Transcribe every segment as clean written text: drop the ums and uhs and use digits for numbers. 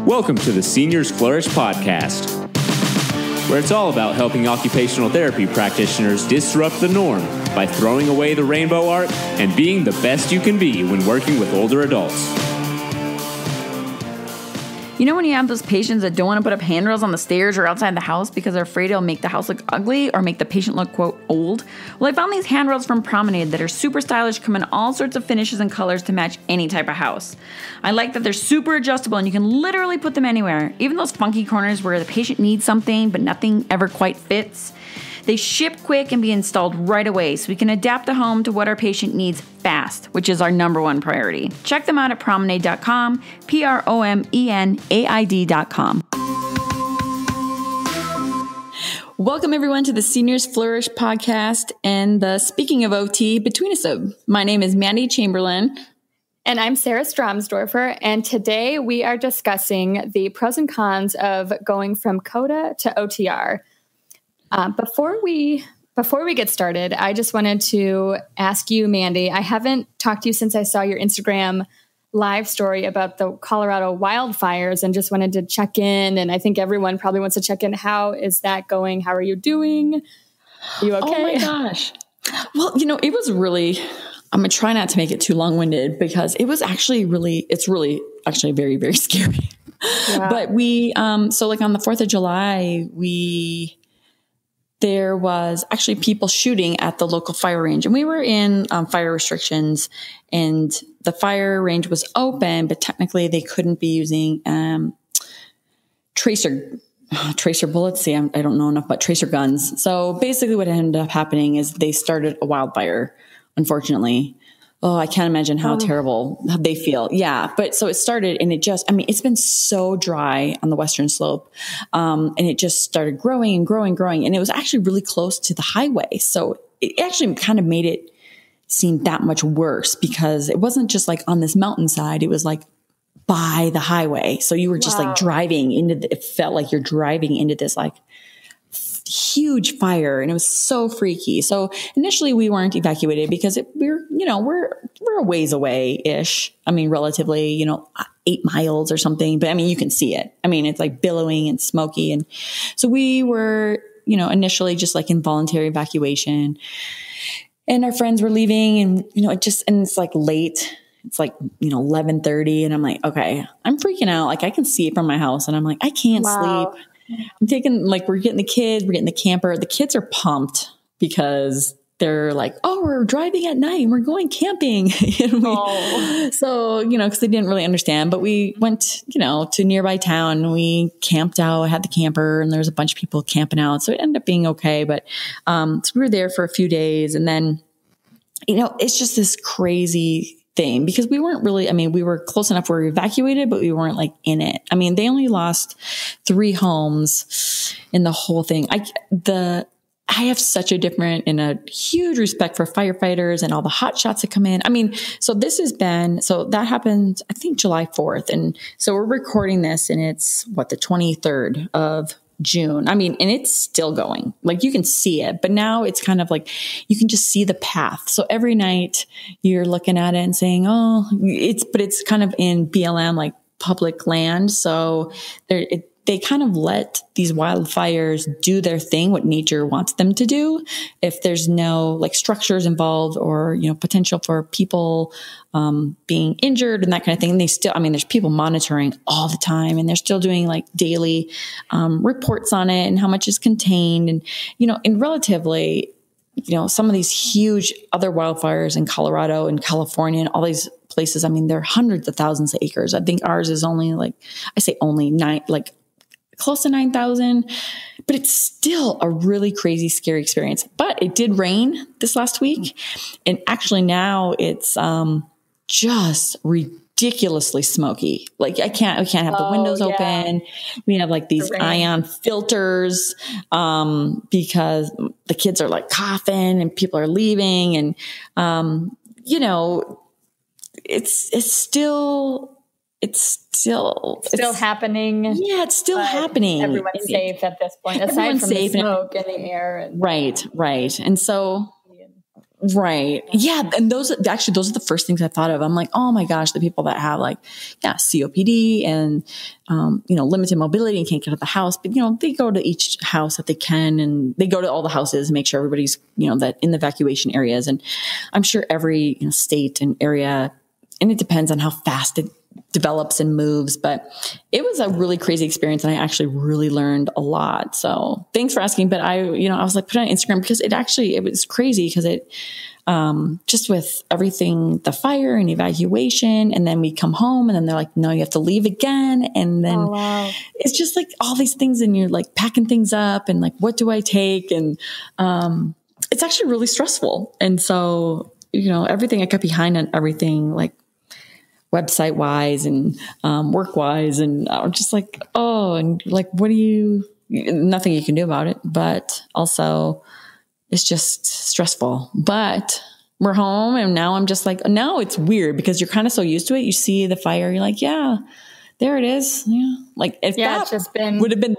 Welcome to the Seniors Flourish Podcast, where it's all about helping occupational therapy practitioners disrupt the norm by throwing away the rainbow art and being the best you can be when working with older adults. You know when you have those patients that don't want to put up handrails on the stairs or outside the house because they're afraid it'll make the house look ugly or make the patient look, quote, old? Well, I found these handrails from Promenaid that are super stylish, come in all sorts of finishes and colors to match any type of house. I like that they're super adjustable and you can literally put them anywhere, even those funky corners where the patient needs something but nothing ever quite fits. They ship quick and be installed right away, so we can adapt the home to what our patient needs fast, which is our number one priority. Check them out at Promenaid.com, Promenaid.com. Welcome everyone to the Seniors Flourish Podcast and the Speaking of OT Between Us. My name is Mandy Chamberlain. And I'm Sarah Stromsdorfer, and today we are discussing the pros and cons of going from COTA to OTR. Before we get started, I just wanted to ask you, Mandy, I haven't talked to you since I saw your Instagram live story about the Colorado wildfires and just wanted to check in. And I think everyone probably wants to check in. How is that going? How are you doing? Are you okay? Oh my gosh. Well, it was really, I'm going to try not to make it too long-winded because it was actually it's really very, very scary. Yeah. But we, so like on the 4th of July, there was actually people shooting at the local fire range, and we were in fire restrictions, and the fire range was open, but technically they couldn't be using tracer bullets. See, I don't know enough about tracer guns. So basically what ended up happening is they started a wildfire, unfortunately. Oh, I can't imagine how terrible they feel. Yeah. But so it started and it's been so dry on the western slope. And it just started growing and growing and growing. And it was actually really close to the highway. So it actually kind of made it seem that much worse because it wasn't just like on this mountainside. It was like by the highway. So you were just like driving it felt like you're driving into this like huge fire, and it was so freaky. So initially we weren't evacuated because we're a ways away ish. I mean, relatively, 8 miles or something, but I mean, you can see it. I mean, it's like billowing and smoky. And so we were, initially just like involuntary evacuation, and our friends were leaving, and, and it's like late. It's like, 11:30, and I'm like, okay, I'm freaking out. Like I can see it from my house, and I'm like, I can't sleep. I'm taking, we're getting the kids, we're getting the camper. The kids are pumped because they're like, oh, we're driving at night and we're going camping. So, because they didn't really understand, but we went, to nearby town and we camped out, had the camper, and there was a bunch of people camping out. So it ended up being okay. But, so we were there for a few days, and then, it's just this crazy thing because we weren't really, we were close enough where we evacuated, but we weren't like in it. They only lost 3 homes in the whole thing. I have such a different and a huge respect for firefighters and all the hot shots that come in. So that happened, I think July 4th. And so we're recording this and it's the 23rd of June. And it's still going. Like you can see it, but now it's kind of like you can just see the path. So every night you're looking at it and saying, it's kind of in BLM, like public land. So they kind of let these wildfires do their thing, what nature wants them to do. If there's no like structures involved or, potential for people being injured and that kind of thing. And they still, there's people monitoring all the time, and they're still doing like daily reports on it and how much is contained. And, and relatively, some of these huge other wildfires in Colorado and California and all these places, they're hundreds of thousands of acres. I think ours is only close to 9,000, but it's still a really crazy, scary experience. But it did rain this last week. And actually now it's, just ridiculously smoky. Like we can't have the windows open. We have like these ion filters, because the kids are like coughing and people are leaving. And, it's still happening. Yeah, it's still happening. Everyone's safe at this point, aside from the smoke in the air. Right. And so, Right. Yeah. And those are the first things I thought of. I'm like, oh my gosh, the people that have like, COPD and, limited mobility and can't get out of the house, but, they go to each house that they can, and they go to all the houses and make sure everybody's, that in the evacuation areas. And I'm sure every state and area, and it depends on how fast it develops and moves, but it was a really crazy experience, and I actually really learned a lot. So thanks for asking. But I was like, put it on Instagram because it was crazy because it, just with everything, the fire and evacuation, and then we come home and then they're like, no, you have to leave again. And then it's just like all these things, and you're like packing things up and like, what do I take? And, it's actually really stressful. And so, everything I got behind on everything, like website wise and work wise, and I'm just like, and like, nothing you can do about it, but also it's just stressful. But we're home, and now I'm just like, now it's weird because you're kind of so used to it. You see the fire, you're like, yeah, there it is. Yeah. Like if that would have been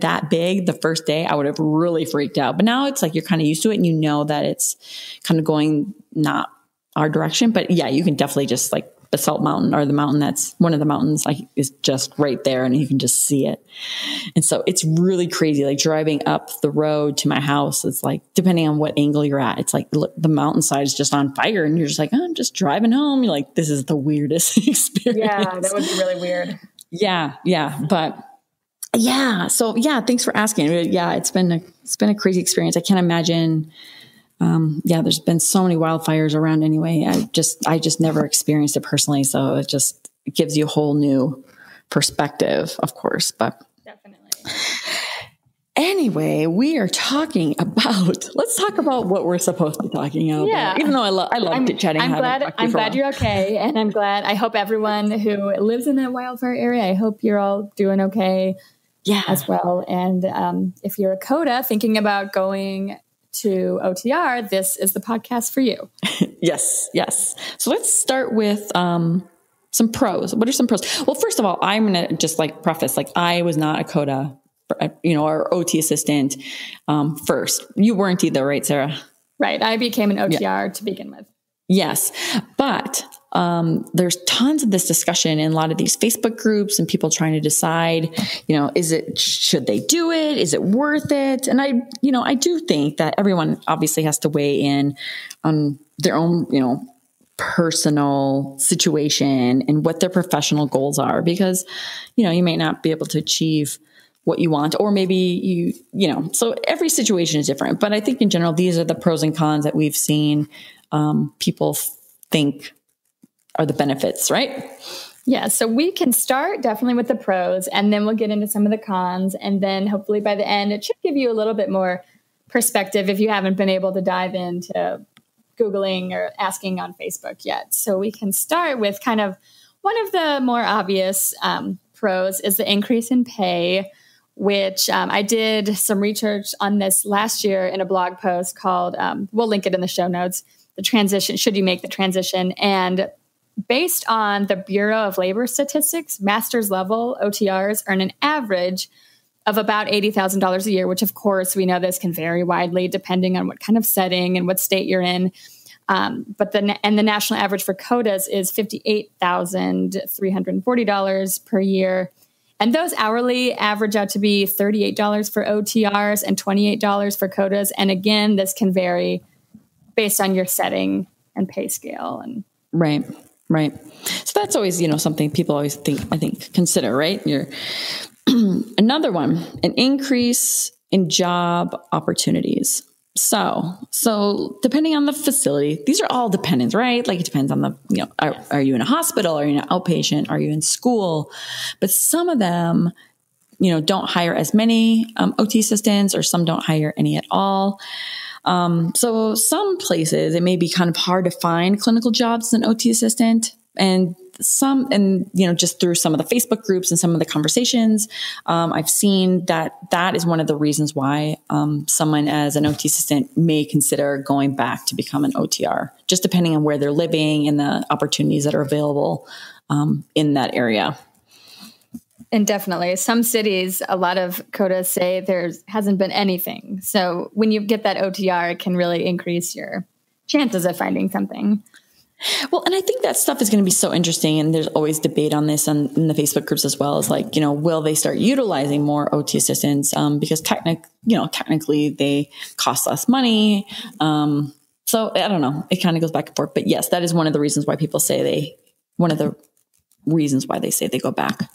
that big the first day, I would have really freaked out. But now it's like, you're kind of used to it, and that it's kind of going not our direction. But yeah, you can definitely just like Basalt Mountain, or the mountain that's one of the mountains, like is just right there, and you can just see it. And so it's really crazy. Like driving up the road to my house, it's like, depending on what angle you're at, it's like the mountainside is just on fire, and you're just like, I'm just driving home. You're like, this is the weirdest experience. Yeah, that would be really weird. Yeah. But yeah. So yeah, thanks for asking. Yeah, it's been a crazy experience. I can't imagine. There's been so many wildfires around anyway. I just never experienced it personally. So it just gives you a whole new perspective, of course, but definitely. Anyway, let's talk about what we're supposed to be talking about. Yeah. Even though I love chatting. I'm glad you're okay. And I hope everyone who lives in that wildfire area, I hope you're all doing okay as well. And, if you're a COTA thinking about going to OTR, this is the podcast for you. Yes. So let's start with some pros. What are some pros? Well, first of all, I'm going to just like preface, like I was not a COTA, or OT assistant first. You weren't either, right, Sarah? Right. I became an OTR to begin with. Yes. But there's tons of this discussion in a lot of these Facebook groups, and people trying to decide, should they do it? Is it worth it? And I do think that everyone obviously has to weigh in on their own, personal situation and what their professional goals are, because, you may not be able to achieve what you want, or maybe so every situation is different. But I think in general, these are the pros and cons that we've seen people think are the benefits, right? Yeah. So we can start definitely with the pros, and then we'll get into some of the cons. And then hopefully by the end, it should give you a little bit more perspective if you haven't been able to dive into Googling or asking on Facebook yet. So we can start with kind of one of the more obvious pros is the increase in pay, which I did some research on this last year in a blog post called, we'll link it in the show notes, the transition, should you make the transition? And based on the Bureau of Labor Statistics, master's level OTRs earn an average of about $80,000 a year, which of course we know this can vary widely depending on what kind of setting and what state you're in. But the national average for COTAs is $58,340 per year. And those hourly average out to be $38 for OTRs and $28 for COTAs. And again, this can vary based on your setting and pay scale. And Right. So that's always, something people always consider, right? Another one, an increase in job opportunities. So depending on the facility, these are all dependents, right? Like it depends on the, are you in a hospital? Are you an outpatient? Are you in school? But some of them, don't hire as many OT assistants, or some don't hire any at all. So some places it may be kind of hard to find clinical jobs as an OT assistant, and just through some of the Facebook groups and some of the conversations, I've seen that is one of the reasons why, someone as an OT assistant may consider going back to become an OTR, just depending on where they're living and the opportunities that are available, in that area. And definitely some cities, a lot of COTAs say there hasn't been anything. So when you get that OTR, it can really increase your chances of finding something. Well, and I think that stuff is going to be so interesting. And there's always debate on this in the Facebook groups as well. It's like, will they start utilizing more OT assistants? Because technically they cost less money. So I don't know. It kind of goes back and forth. But yes, that is one of the reasons why people say one of the reasons why they say they go back.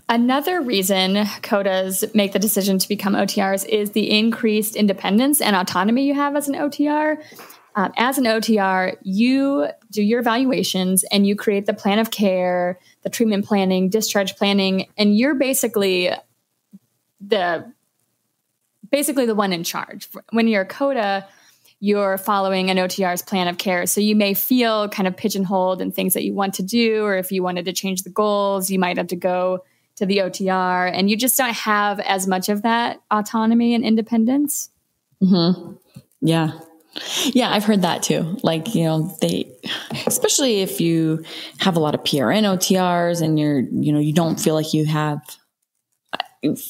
Another reason COTAs make the decision to become OTRs is the increased independence and autonomy you have as an OTR. As an OTR, you do your evaluations and you create the plan of care, the treatment planning, discharge planning, and you're basically the one in charge. When you're a COTA, you're following an OTR's plan of care. So you may feel kind of pigeonholed in things that you want to do, or if you wanted to change the goals, you might have to go to the OTR, and you just don't have as much of that autonomy and independence. Mm-hmm. Yeah. Yeah, I've heard that too. Like, especially if you have a lot of PRN OTRs and you don't feel like you have,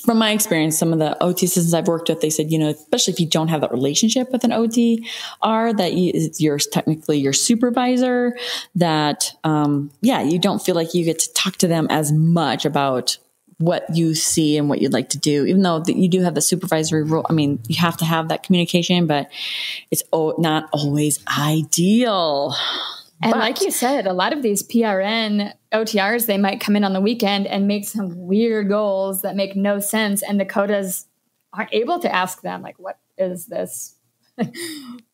from my experience, some of the OT assistants I've worked with, they said, especially if you don't have that relationship with an OTR, that you're technically your supervisor, that, you don't feel like you get to talk to them as much about what you see and what you'd like to do, even though you do have the supervisory role. I mean, you have to have that communication, but it's not always ideal. And like you said, a lot of these PRN OTRs, they might come in on the weekend and make some weird goals that make no sense. And the COTAs aren't able to ask them, like, what is this?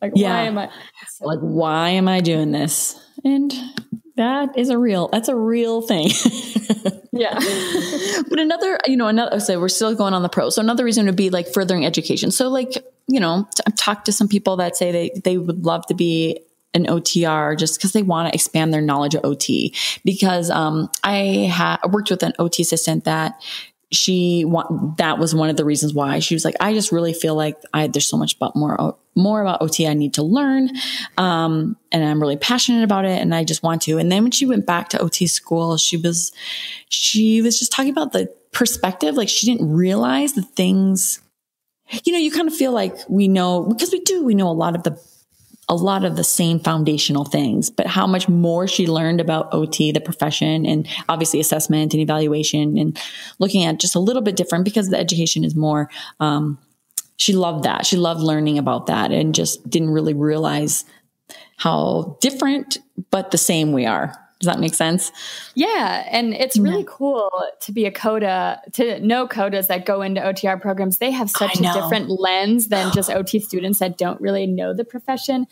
Why am I doing this? And that's a real thing. Yeah. But so we're still going on the pros. So another reason would be like furthering education. So I've talked to some people that say they would love to be an OTR just because they want to expand their knowledge of OT. Because I worked with an OT assistant that that was one of the reasons why she was like, I just really feel like there's so much more about OT I need to learn. And I'm really passionate about it and I just want to. And then when she went back to OT school, she was just talking about the perspective. Like she didn't realize the things, you kind of feel like we know, because we know a lot of the same foundational things, but how much more she learned about OT, the profession, and obviously assessment and evaluation and looking at just a little bit different because the education is more, she loved that. She loved learning about that and just didn't really realize how different, but the same we are. Does that make sense? Yeah. And it's really cool to be a COTA, to know COTAs that go into OTR programs. They have such a different lens than just OT students that don't really know the profession.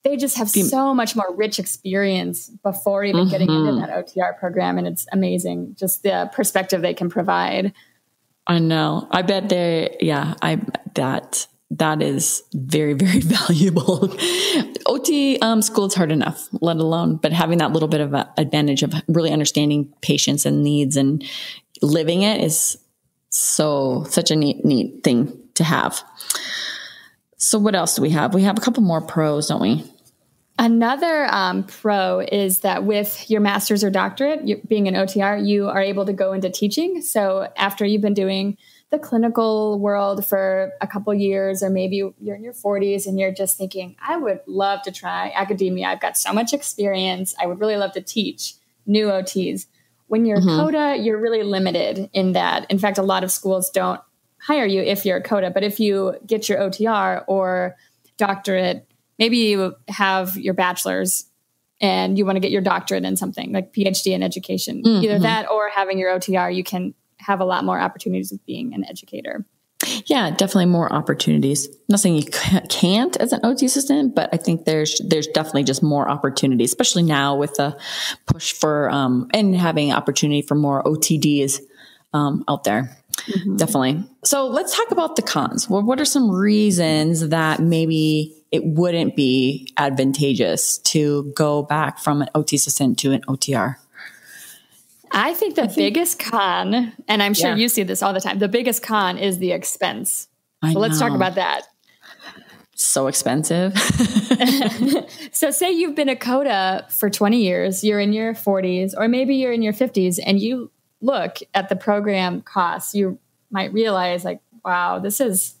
They just have so much more rich experience before even getting into that OTR program. And it's amazing, just the perspective they can provide. I know. I bet that is very, very valuable. OT school is hard enough, let alone, but having that little bit of an advantage of really understanding patients and needs and living it is such a neat thing to have. So what else do we have? We have a couple more pros, don't we? Another pro is that with your master's or doctorate, being an OTR, you are able to go into teaching. So after you've been doing the clinical world for a couple years, or maybe you're in your 40s and you're just thinking, I would love to try academia. I've got so much experience. I would really love to teach new OTs. When you're a COTA, you're really limited in that. In fact, a lot of schools don't hire you if you're a COTA, but if you get your OTR or doctorate, maybe you have your bachelor's and you want to get your doctorate in something like PhD in education, either that or having your OTR, you can have a lot more opportunities of being an educator. Yeah, definitely more opportunities. Not saying you can't as an OT assistant, but I think there's definitely just more opportunities, especially now with the push for, and having opportunity for more OTDs out there. Definitely. So let's talk about the cons. Well, what are some reasons that maybe it wouldn't be advantageous to go back from an OT assistant to an OTR? I think the biggest con, and I'm sure you see this all the time, the biggest con is the expense. So let's talk about that. So expensive. So say you've been a COTA for 20 years, you're in your 40s, or maybe you're in your 50s, and you look at the program costs, you might realize like, wow, this is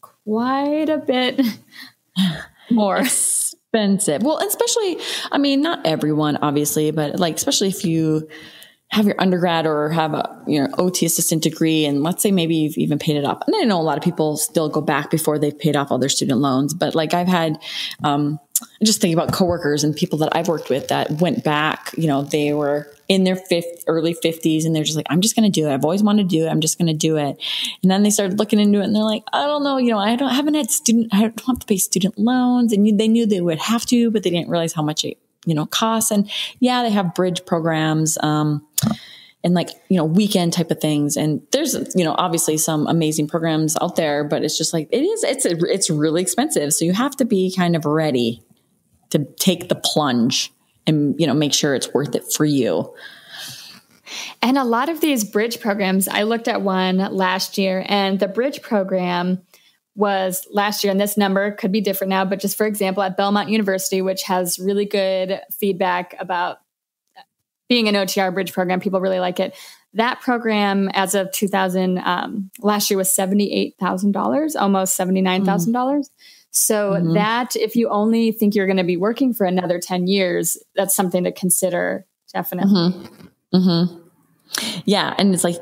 quite a bit more expensive. Well, especially, I mean, not everyone obviously, but like, especially if you have your undergrad or have a, OT assistant degree, and let's say maybe you've even paid it off. And I know a lot of people still go back before they've paid off all their student loans, but like I've had, just thinking about coworkers and people that I've worked with that went back, they were in their early 50s and they're just like, I'm just going to do it. I've always wanted to do it. I'm just going to do it. And then they started looking into it and they're like, I don't know, I don't have to pay student loans. And they knew they would have to, but they didn't realize how much it, costs. And yeah, they have bridge programs, and like, weekend type of things. And there's, obviously some amazing programs out there, but it's just like, it's really expensive. So you have to be kind of ready to take the plunge and, make sure it's worth it for you. And a lot of these bridge programs, I looked at one last year, and the bridge program was last year, and this number could be different now, but just for example, at Belmont University, which has really good feedback about being an OTR bridge program, people really like it. That program, as of 2000, last year was $78,000, almost $79,000. So that, if you only think you're going to be working for another 10 years, that's something to consider, definitely. Yeah. And it's like,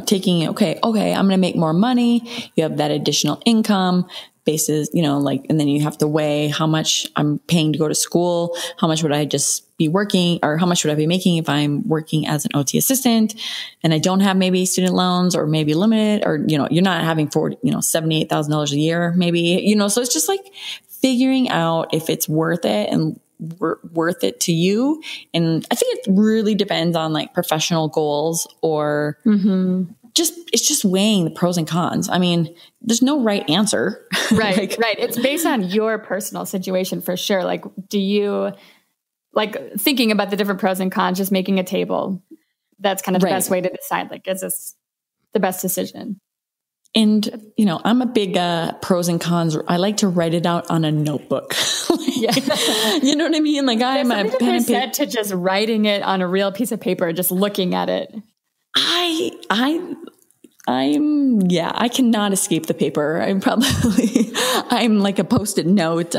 taking it, okay, I'm going to make more money. You have that additional income basis, and then you have to weigh how much I'm paying to go to school. How much would I just be working, or how much would I be making if I'm working as an OT assistant and I don't have maybe student loans or maybe limited, or, you're not having $78,000 a year, maybe, so it's just like figuring out if it's worth it and worth it to you. And I think it really depends on like professional goals or it's just weighing the pros and cons. I mean, there's no right answer. Right. Right. It's based on your personal situation for sure. Like, do you like thinking about the different pros and cons, just making a table? That's kind of the best way to decide, like, is this the best decision? And, I'm a big pros and cons. I like to write it out on a notebook. You know what I mean? Like I'm a pen and paper to just writing it on a real piece of paper, just looking at it. I cannot escape the paper. I'm like a Post-it note,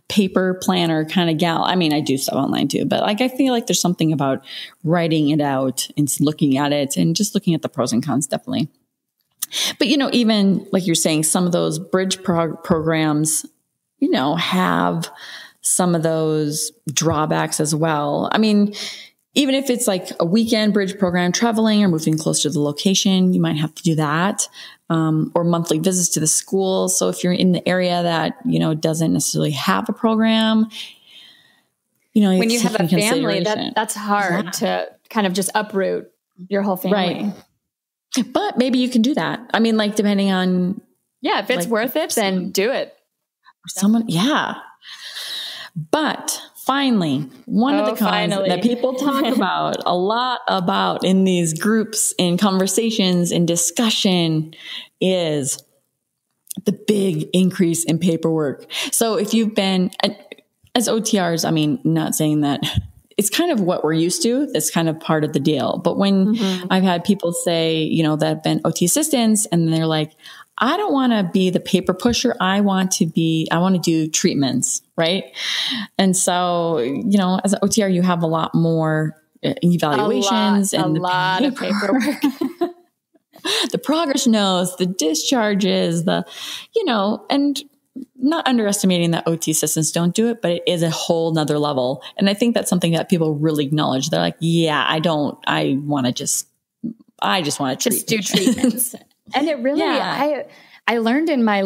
paper planner kind of gal. I mean, I do stuff online too, but like, I feel like there's something about writing it out and looking at it and just looking at the pros and cons, definitely. But, even like you're saying, some of those bridge programs, have some of those drawbacks as well. I mean, even if it's like a weekend bridge program, traveling or moving closer to the location, you might have to do that, or monthly visits to the school. So if you're in the area that, doesn't necessarily have a program, when you have a family, that's hard to kind of just uproot your whole family. Right. But maybe you can do that. I mean, like depending on. Yeah. If it's worth it, then do it. Someone. Yeah. But finally, one of the cons that people talk about a lot about in these groups, in conversations, in discussion is the big increase in paperwork. So if you've been, as OTRs, I mean, not saying that it's kind of what we're used to. That's kind of part of the deal. But when I've had people say, that have been OT assistants and they're like, I don't want to be the paper pusher. I want to do treatments. Right. And so, as an OTR, you have a lot more evaluations and a lot of paperwork, the progress notes, the discharges, and not underestimating that OT assistants don't do it, but it is a whole nother level. And I think that's something that people really acknowledge. They're like, yeah, I just want to do treatments. And it really, I learned in my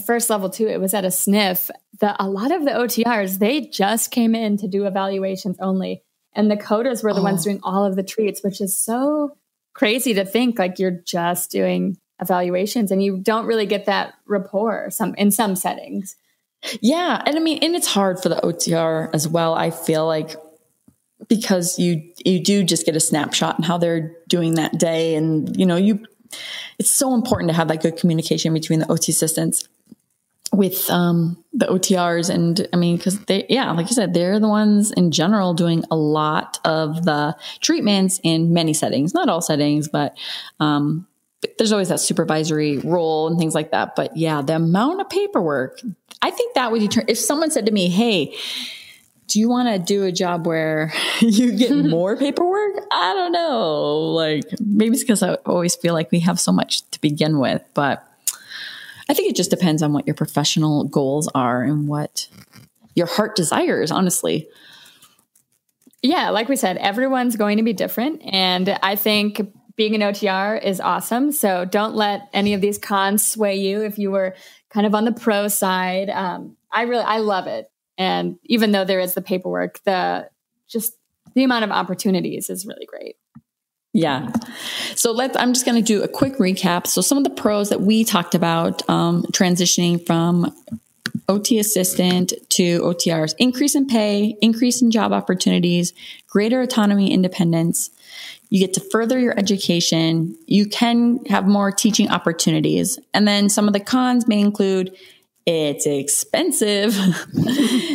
first level 2, it was at a SNF, that a lot of the OTRs, they just came in to do evaluations only. And the COTAs were the ones doing all of the treats, which is so crazy to think like you're just doing evaluations and you don't really get that rapport in some settings. Yeah. And I mean, and it's hard for the OTR as well. I feel like, because you do just get a snapshot in how they're doing that day. And, it's so important to have that good communication between the OT assistants with the OTRs. And I mean, because like you said, they're the ones in general doing a lot of the treatments in many settings, not all settings, but there's always that supervisory role and things like that. But yeah, the amount of paperwork, I think that would deter. If someone said to me, hey, do you want to do a job where you get more paperwork? I don't know. Like, maybe it's because I always feel like we have so much to begin with, but I think it just depends on what your professional goals are and what your heart desires, honestly. Yeah, like we said, everyone's going to be different. And I think being an OTR is awesome. So don't let any of these cons sway you if you were kind of on the pro side. I love it. And even though there is the paperwork, the amount of opportunities is really great. Yeah. So I'm just going to do a quick recap. So some of the pros that we talked about, transitioning from OT assistant to OTRs: increase in pay, increase in job opportunities, greater autonomy, independence. You get to further your education. You can have more teaching opportunities. And then some of the cons may include it's expensive.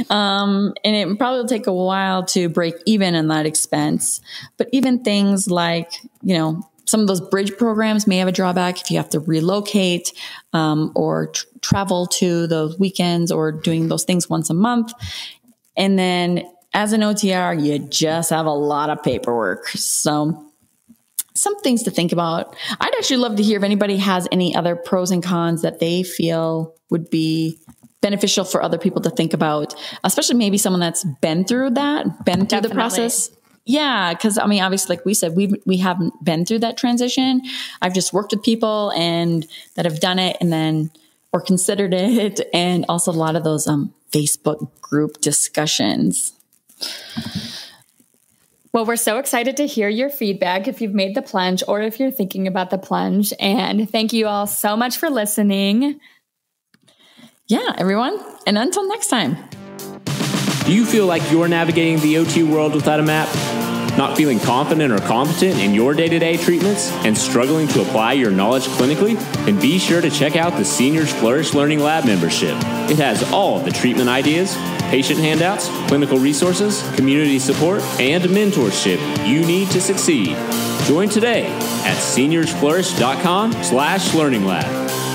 And it probably will take a while to break even in that expense. But even things like, some of those bridge programs may have a drawback if you have to relocate or travel to those weekends or doing those things once a month. And then as an OTR, you just have a lot of paperwork. So some things to think about. I'd actually love to hear if anybody has any other pros and cons that they feel would be beneficial for other people to think about, especially maybe someone that's been through the process. Yeah. Cause I mean, obviously, like we said, we haven't been through that transition. I've just worked with people and that have done it or considered it. And also a lot of those, Facebook group discussions. Well, we're so excited to hear your feedback if you've made the plunge or if you're thinking about the plunge. And thank you all so much for listening. Yeah, everyone. And until next time. Do you feel like you're navigating the OT world without a map? Not feeling confident or competent in your day-to-day treatments and struggling to apply your knowledge clinically? Then be sure to check out the Seniors Flourish Learning Lab membership. It has all of the treatment ideas, patient handouts, clinical resources, community support, and mentorship you need to succeed. Join today at seniorsflourish.com/learning lab.